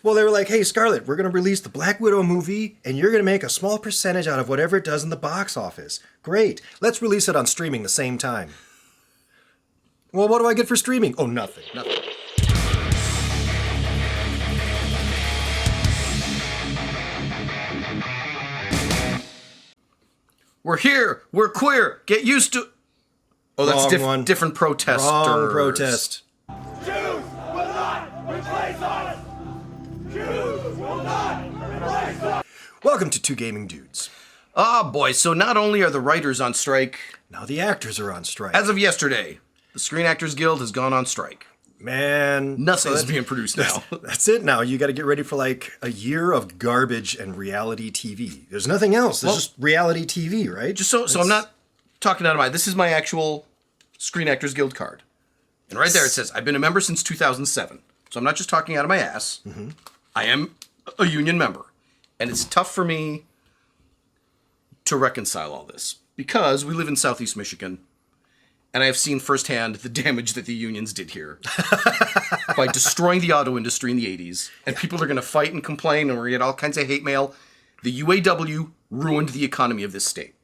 Well, they were like, hey, Scarlett, we're going to release the Black Widow movie, and you're going to make a small percentage out of whatever it does in the box office. Great. Let's release it on streaming the same time. Well, what do I get for streaming? Oh, nothing. Nothing. We're here. We're queer. Get used to... Oh, that's different protesters. Wrong protest. Jews will not replace us! Jews will not replace us! Welcome to Two Gaming Dudes. Ah, boy, so not only are the writers on strike... Now the actors are on strike. As of yesterday, the Screen Actors Guild has gone on strike. Man. Nothing is being produced now. That's it now. You got to get ready for like a year of garbage and reality TV. There's nothing else. There's just reality TV, right? Just so I'm not talking out of my... This is my actual Screen Actors Guild card. And right there it says, I've been a member since 2007. So I'm not just talking out of my ass. Mm-hmm. I am a union member. And it's tough for me to reconcile all this. Because we live in Southeast Michigan. And I have seen firsthand the damage that the unions did here. By destroying the auto industry in the 80s. And people are going to fight and complain and we're going to get all kinds of hate mail. The UAW ruined the economy of this state.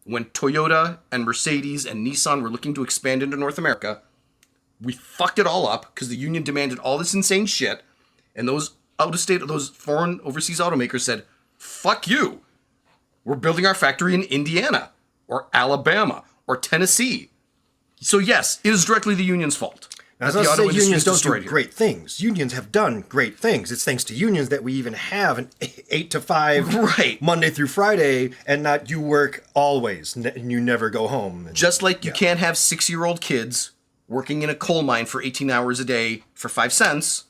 When Toyota and Mercedes and Nissan were looking to expand into North America, we fucked it all up because the union demanded all this insane shit. And those out-of-state, those foreign overseas automakers said, fuck you. We're building our factory in Indiana or Alabama or Tennessee. So yes, it is directly the union's fault. Now, I was going to say unions don't do great things. Unions have done great things. It's thanks to unions that we even have an 8 to 5 right. Monday through Friday and not you work always and you never go home. And, just like you can't have 6-year-old kids working in a coal mine for 18 hours a day for 5 cents.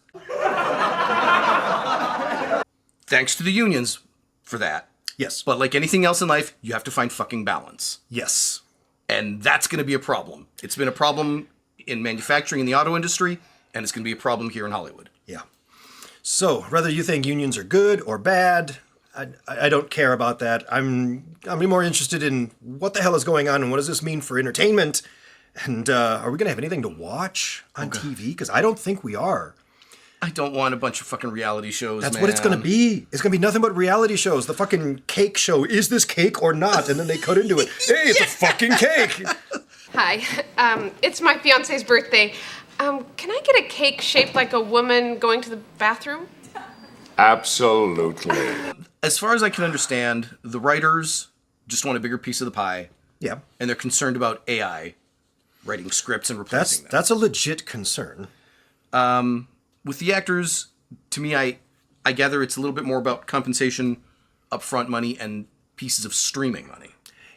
Thanks to the unions for that. Yes. But like anything else in life, you have to find fucking balance. Yes. And that's going to be a problem. It's been a problem in manufacturing in the auto industry, and it's going to be a problem here in Hollywood. Yeah. So, whether you think unions are good or bad, I don't care about that. I'm more interested in what the hell is going on and what does this mean for entertainment? And are we going to have anything to watch on TV? Because I don't think we are. I don't want a bunch of fucking reality shows, That's what it's going to be. It's going to be nothing but reality shows. The fucking cake show. Is this cake or not? And then they cut into it. Hey, it's a fucking cake. Hi. It's my fiance's birthday. Can I get a cake shaped like a woman going to the bathroom? Absolutely. As far as I can understand, the writers just want a bigger piece of the pie. Yeah. And they're concerned about AI writing scripts and replacing them. That's a legit concern. With the actors, to me, I gather it's a little bit more about compensation, upfront money, and pieces of streaming money.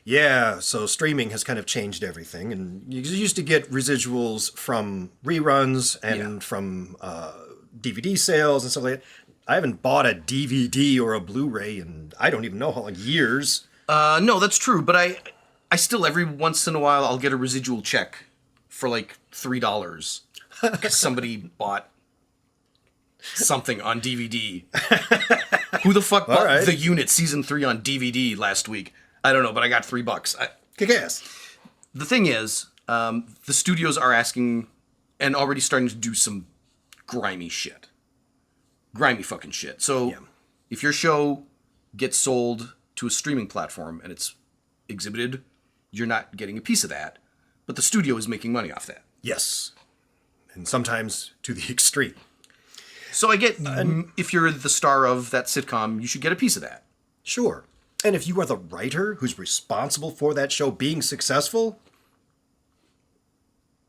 Yeah, so streaming has kind of changed everything. And you used to get residuals from reruns and from DVD sales and stuff like that. I haven't bought a DVD or a Blu-ray in I don't even know how long, years. No, that's true. But I still, every once in a while, I'll get a residual check for like $3 because somebody bought something on DVD. Who the fuck bought The Unit Season 3 on DVD last week? I don't know, but I got $3. Kick ass. The thing is, the studios are asking and already starting to do some grimy shit. Grimy fucking shit. So if your show gets sold to a streaming platform and it's exhibited, you're not getting a piece of that. But the studio is making money off that. Yes. And sometimes to the extreme. So I get, if you're the star of that sitcom, you should get a piece of that. Sure. And if you are the writer who's responsible for that show being successful...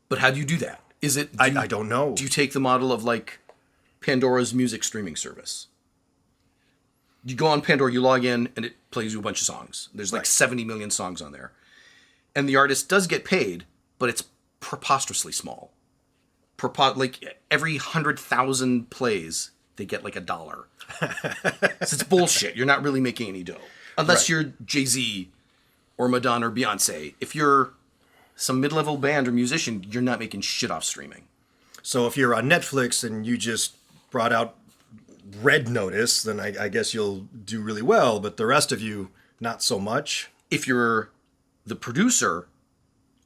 But how do you do that? Is it... I don't know. Do you take the model of, like, Pandora's music streaming service? You go on Pandora, you log in, and it plays you a bunch of songs. There's like 70 million songs on there. And the artist does get paid, but it's preposterously small. Like, every 100,000 plays, they get like $1. So it's bullshit. You're not really making any dough. Unless you're Jay-Z or Madonna or Beyonce. If you're some mid-level band or musician, you're not making shit off streaming. So if you're on Netflix and you just brought out Red Notice, then I guess you'll do really well. But the rest of you, not so much. If you're the producer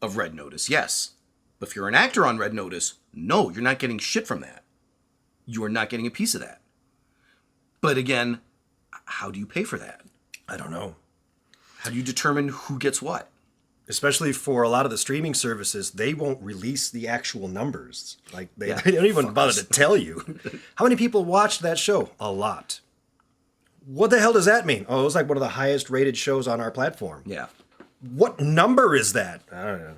of Red Notice, yes. But if you're an actor on Red Notice, no, you're not getting shit from that. you are not getting a piece of that. But again, how do you pay for that? I don't know. How do you determine who gets what? Especially for a lot of the streaming services, they won't release the actual numbers. Like, they, Yeah. they don't even bother to tell you. How many people watched that show? A lot. What the hell does that mean? Oh, it was like one of the highest rated shows on our platform. Yeah. What number is that? I don't know.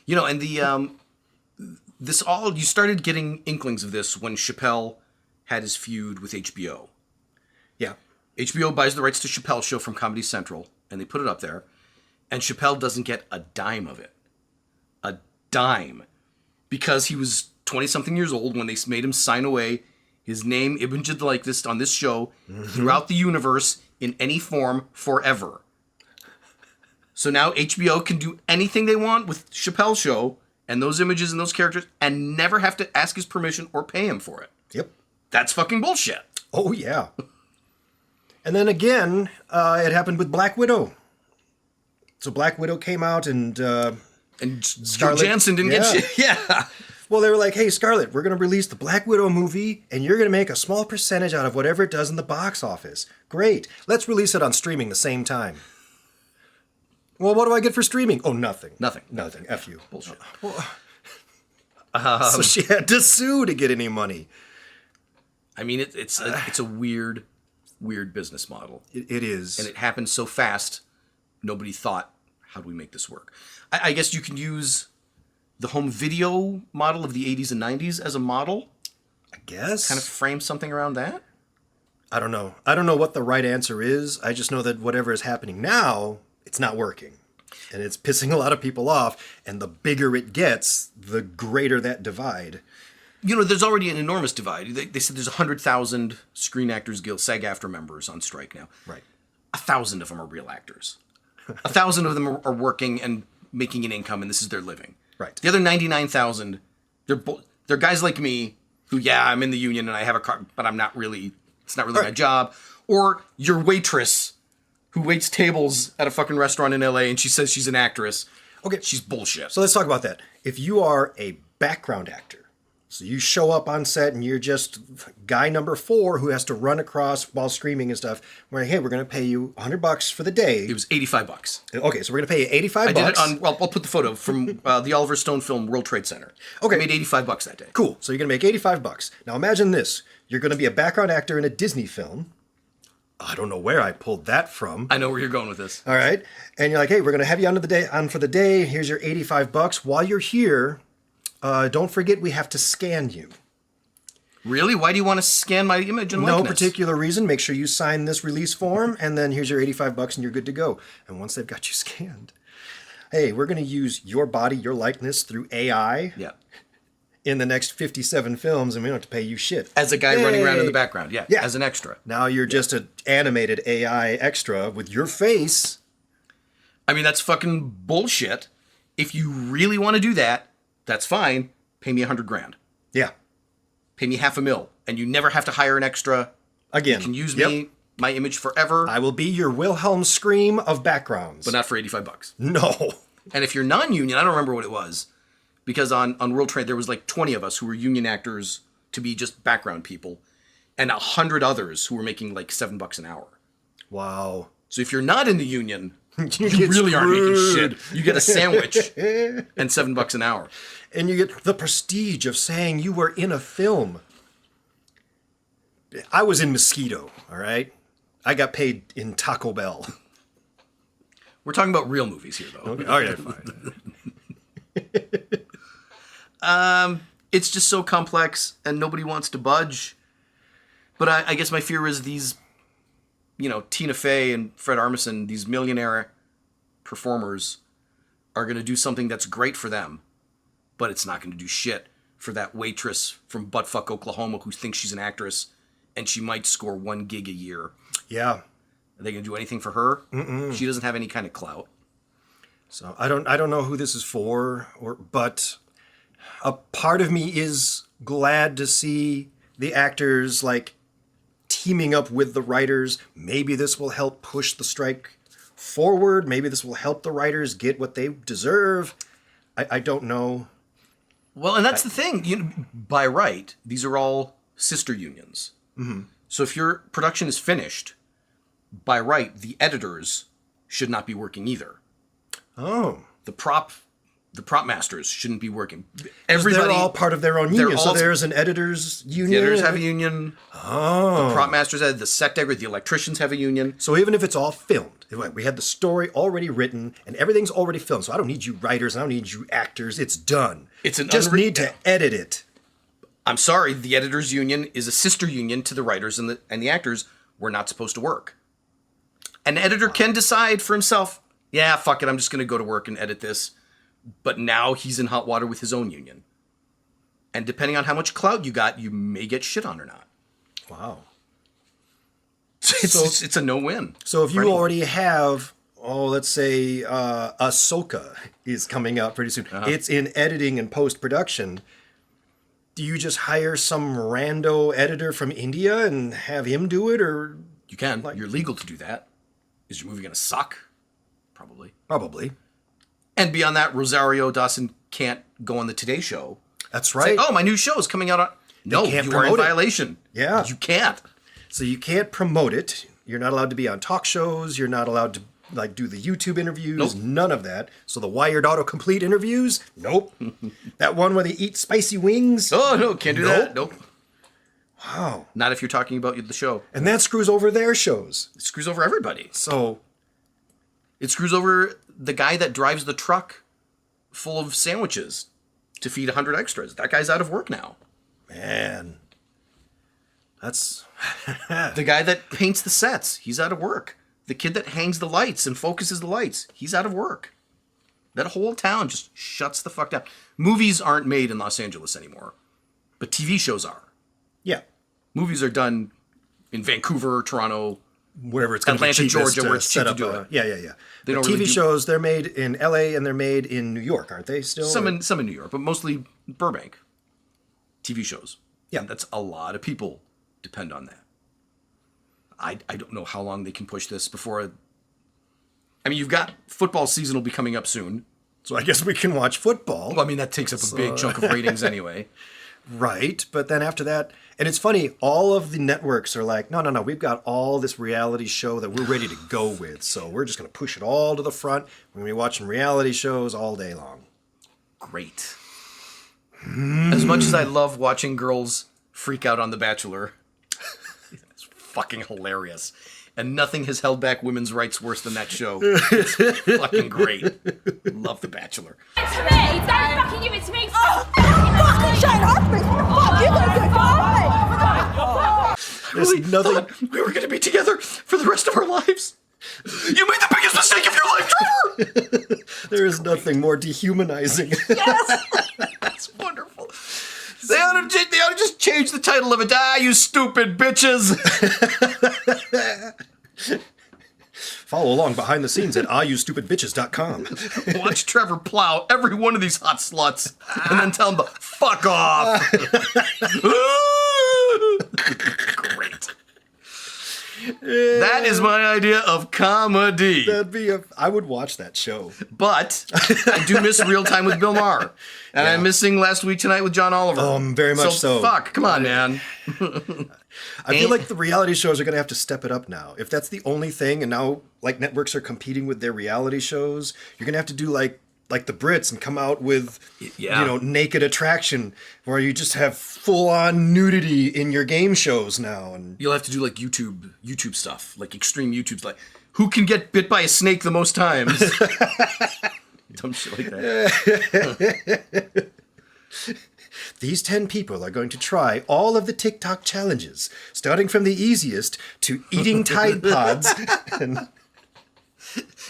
You know, and the you started getting inklings of this when Chappelle had his feud with HBO. Yeah. HBO buys the rights to Chappelle's show from Comedy Central, and they put it up there, and Chappelle doesn't get a dime of it. A dime. Because he was 20-something years old when they made him sign away his name, image, and likeness on this show throughout the universe in any form forever. So now HBO can do anything they want with Chappelle's show and those images and those characters and never have to ask his permission or pay him for it. Yep. That's fucking bullshit. Oh, yeah. And then again, it happened with Black Widow. So Black Widow came out and Scarlett Jansen didn't get shit. Yeah. well, they were like, hey, Scarlett, we're going to release the Black Widow movie, and you're going to make a small percentage out of whatever it does in the box office. Great. Let's release it on streaming the same time. Well, what do I get for streaming? Oh, nothing. Nothing. F you. Bullshit. So she had to sue to get any money. I mean, it's a weird business model. It is. And it happened so fast, nobody thought, how do we make this work? I guess you can use the home video model of the 80s and 90s as a model. I guess. Kind of frame something around that. I don't know. I don't know what the right answer is. I just know that whatever is happening now, it's not working. And it's pissing a lot of people off. And the bigger it gets, the greater that divide. You know, there's already an enormous divide. They said there's 100,000 Screen Actors Guild SAG-AFTRA members on strike now. Right. 1,000 of them are real actors. 1,000 of them are working and making an income, and this is their living. Right. The other 99,000, they're guys like me who, yeah, I'm in the union and I have a car, but I'm not really. It's not really my job. Or your waitress who waits tables at a fucking restaurant in LA and she says she's an actress. Okay. She's bullshit. So let's talk about that. If you are a background actor, so you show up on set and you're just guy number 4 who has to run across while screaming and stuff, we're like, hey, we're going to pay you $100 for the day. It was $85. Okay, so we're going to pay you 85 I bucks. did it on, well, I'll put the photo from the Oliver Stone film World Trade Center. Okay. I made $85 that day. Cool. So you're going to make 85 bucks. Now imagine this. You're going to be a background actor in a Disney film. I don't know where I pulled that from. I know where you're going with this. All right. And you're like, hey, we're going to have you on for the day. Here's your 85 bucks. While you're here, don't forget we have to scan you. Really? Why do you want to scan my image and likeness? No particular reason. Make sure you sign this release form, and then here's your 85 bucks and you're good to go. And once they've got you scanned, hey, we're going to use your body, your likeness through AI Yeah. in the next 57 films, and we don't have to pay you shit. As a guy running around in Yay. the background. Yeah. Yeah. As an extra. Now you're just an animated AI extra with your face. I mean, that's fucking bullshit. If you really want to do that, that's fine. Pay me $100,000. Yeah. Pay me $500,000, and you never have to hire an extra. Again. You can use Yep. me, my image forever, I will be your Wilhelm scream of backgrounds. but not for $85. No. And if you're non-union, I don't remember what it was, because on World Trade there was like 20 of us who were union actors to be just background people, and 100 others who were making like $7 an hour. Wow. So if you're not in the union, you get really aren't making screwed. shit. You get a sandwich and $7 an hour. And you get the prestige of saying you were in a film. I was in Mosquito, all right? I got paid in Taco Bell. We're talking about real movies here, though. Okay, all right, fine. It's just so complex, and nobody wants to budge. But I guess my fear is these, you know, Tina Fey and Fred Armisen, these millionaire performers, are going to do something that's great for them, but it's not going to do shit for that waitress from Buttfuck, Oklahoma, who thinks she's an actress, and she might score 1 gig a year. Yeah. Are they going to do anything for her? Mm-mm. She doesn't have any kind of clout. So I don't know who this is for, but a part of me is glad to see the actors like teaming up with the writers. Maybe this will help push the strike forward. Maybe this will help the writers get what they deserve. I don't know. Well, and that's the thing. You know, by right, these are all sister unions. Mm-hmm. So if your production is finished, by right, the editors should not be working either. Oh. The prop masters shouldn't be working. They're all part of their own union. So there's an editors union. The editors have a union. Oh. The prop masters have, the set decorators, the electricians have a union. So even if it's all filmed, we had the story already written and everything's already filmed. So I don't need you writers, I don't need you actors. It's done. It's an just need to edit it. I'm sorry, the editors union is a sister union to the writers and the actors. We're not supposed to work. An editor can decide for himself, yeah, fuck it, I'm just going to go to work and edit this. But now he's in hot water with his own union. And depending on how much clout you got, you may get shit on or not. Wow. It's a no-win. So if you already have, let's say Ahsoka is coming out pretty soon. Uh-huh. It's in editing and post-production. Do you just hire some rando editor from India and have him do it, or you can? You're legal to do that. Is your movie going to suck? Probably. And beyond that, Rosario Dawson can't go on the Today Show. That's right. Say, oh, my new show is coming out on... No, you are in violation. Yeah. You can't. So you can't promote it. You're not allowed to be on talk shows. You're not allowed to do the YouTube interviews. Nope. None of that. So the Wired autocomplete interviews? Nope. That one where they eat spicy wings? Oh, no, can't do that. Nope. Wow. Not if you're talking about the show. And that screws over their shows. It screws over everybody. So... It screws over the guy that drives the truck full of sandwiches to feed 100 extras. That guy's out of work now. Man. That's... The guy that paints the sets, he's out of work. The kid that hangs the lights and focuses the lights, he's out of work. That whole town just shuts the fuck down. Movies aren't made in Los Angeles anymore, but TV shows are. Yeah. Movies are done in Vancouver, Toronto, wherever it's going to be cheapest, Georgia, where it's cheap to do it. Yeah. They The don't TV really shows, they're made in LA and they're made in New York, aren't they still? Some in New York, but mostly Burbank. TV shows. Yeah. And that's a lot of people depend on that. I don't know how long they can push this before... I mean, you've got football season will be coming up soon. So I guess we can watch football. Well, I mean, that takes up a big chunk of ratings anyway. Right, but then after that, and it's funny, all of the networks are like, no, we've got all this reality show that we're ready to go with, so we're just going to push it all to the front. We're going to be watching reality shows all day long. Great. As much as I love watching girls freak out on The Bachelor, it's fucking hilarious. And nothing has held back women's rights worse than that show. It's fucking great. Love The Bachelor. It's me! Don't fucking give it to me! Oh, fucking shut up! Fuck, you're gonna get fired! There's nothing... thought we were gonna be together for the rest of our lives. You made the biggest mistake of your life, Trevor! There is nothing more dehumanizing. Yes! That's wonderful. They ought to just change the title of it. You stupid bitches! Follow along behind the scenes at youstupidbitches.com. Watch Trevor plow every one of these hot sluts and then tell them to fuck off. Great. That is my idea of comedy. I would watch that show. But I do miss Real Time with Bill Maher. And I'm missing Last Week Tonight with John Oliver. Very much so. Fuck, come on, man. I feel like the reality shows are going to have to step it up now. If that's the only thing, and now like networks are competing with their reality shows, you're going to have to do like the Brits and come out with, Naked Attraction, where you just have full-on nudity in your game shows now. And you'll have to do like YouTube stuff, like extreme YouTube's like, who can get bit by a snake the most times? Dumb shit like that. These 10 people are going to try all of the TikTok challenges, starting from the easiest to eating Tide Pods.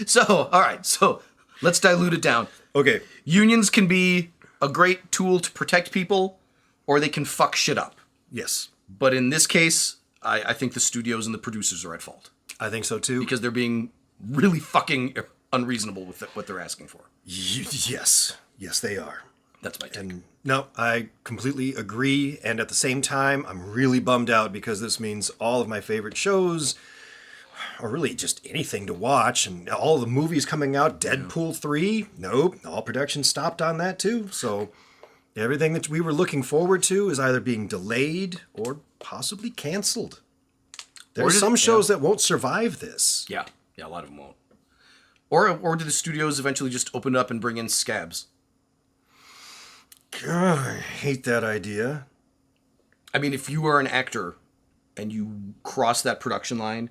So, all right, so let's dilute it down. Okay. Unions can be a great tool to protect people, or they can fuck shit up. Yes. But in this case, I think the studios and the producers are at fault. I think so, too. Because they're being really fucking unreasonable with what they're asking for. Yes. Yes, they are. That's my take. And no, I completely agree. And at the same time, I'm really bummed out because this means all of my favorite shows, or really just anything to watch, and all the movies coming out, Deadpool 3, nope, all production stopped on that too. So Everything that we were looking forward to is either being delayed or possibly canceled. There's some shows that won't survive this. Yeah, a lot of them won't. Or do the studios eventually just open up and bring in scabs? God, I hate that idea. I mean, if you are an actor and you cross that production line,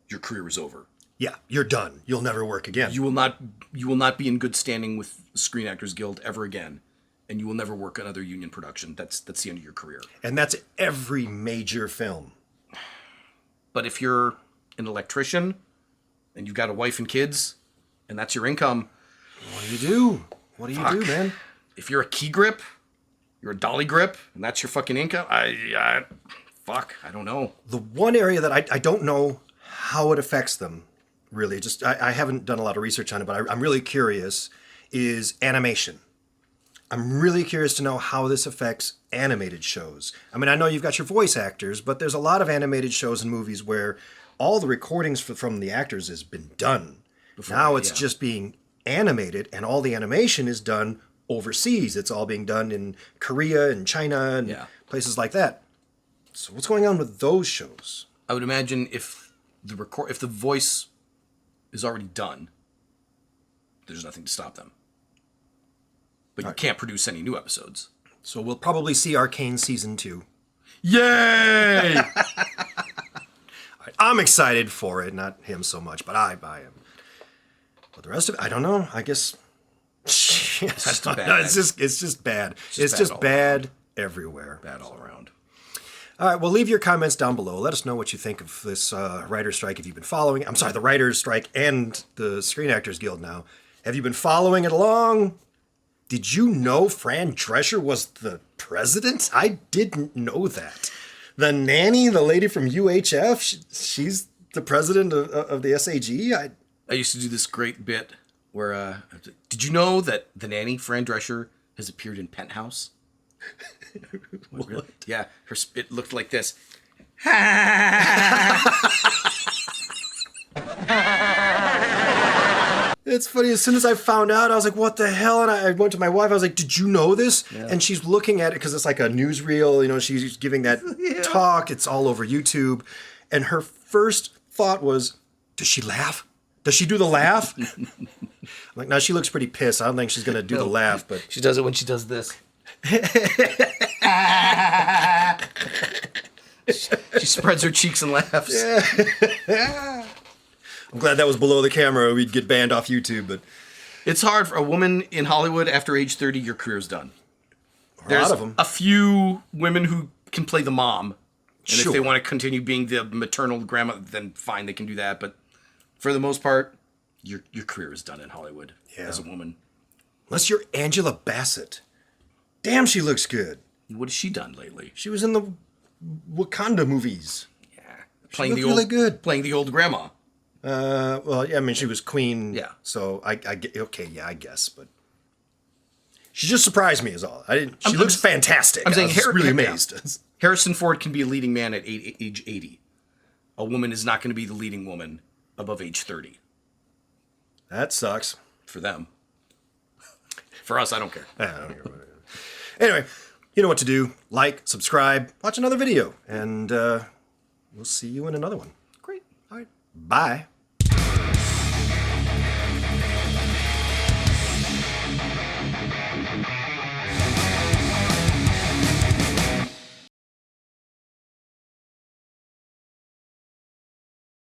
your career is over. Yeah, you're done. You'll never work again. You will not be in good standing with the Screen Actors Guild ever again, and you will never work another union production. That's the end of your career. And that's every major film. But if you're an electrician and you've got a wife and kids, and that's your income, What do you do? What do you do, man? if you're a key grip, you're a dolly grip, and that's your fucking income, I don't know. The one area that I don't know how it affects them, really, just I haven't done a lot of research on it, but I'm really curious, is animation. I'm really curious to know how this affects animated shows. I mean, I know you've got your voice actors, but there's a lot of animated shows and movies where all the recordings from the actors has been done. Now it's just being animated, and all the animation is done overseas. It's all being done in Korea and China and places like that. So what's going on with those shows? I would imagine if the voice is already done, there's nothing to stop them. But you can't produce any new episodes. So we'll probably see Arcane Season 2. Yay! I'm excited for it, not him so much, but I am. But the rest of it, I don't know. I guess it's just bad. It's just bad. It's just bad everywhere. Bad all around. All right, well, leave your comments down below. Let us know what you think of this writer's strike if you've been following. I'm sorry, the writer's strike and the Screen Actors Guild now. Have you been following it along? Did you know Fran Drescher was the president? I didn't know that. The nanny, the lady from UHF, she's the president of the SAG? I used to do this great bit where, did you know that the nanny, Fran Drescher, has appeared in Penthouse? What? Really? Yeah, it looked like this. It's funny, as soon as I found out, I was like, what the hell? And I went to my wife, I was like, did you know this? Yeah. And she's looking at it because it's like a newsreel, she's giving that talk. It's all over YouTube. And her first thought was, does she laugh? Does she do the laugh? I'm like, no, she looks pretty pissed. I don't think she's going to do the laugh, but she does it when she does this. She spreads her cheeks and laughs. Yeah. I'm glad that was below the camera. We'd get banned off YouTube, but it's hard for a woman in Hollywood after age 30. Your career's done. There's a lot of them. A few women who can play the mom, and sure. if they want to continue being the maternal grandma, then fine, they can do that. But for the most part, your career is done in Hollywood as a woman. Unless you're Angela Bassett. Damn, she looks good. What has she done lately? She was in the Wakanda movies. Yeah, playing really good. Playing the old grandma. Well, yeah, I mean, she was queen. Yeah. So I get okay. Yeah, I guess, but she just surprised me. Is all. She looks fantastic. I'm saying, I was really amazed. Yeah. Harrison Ford can be a leading man at age 80. A woman is not going to be the leading woman above age 30. That sucks for them. For us, I don't care. I don't care. Anyway, you know what to do. Like, subscribe, watch another video, and we'll see you in another one. Great. All right. Bye.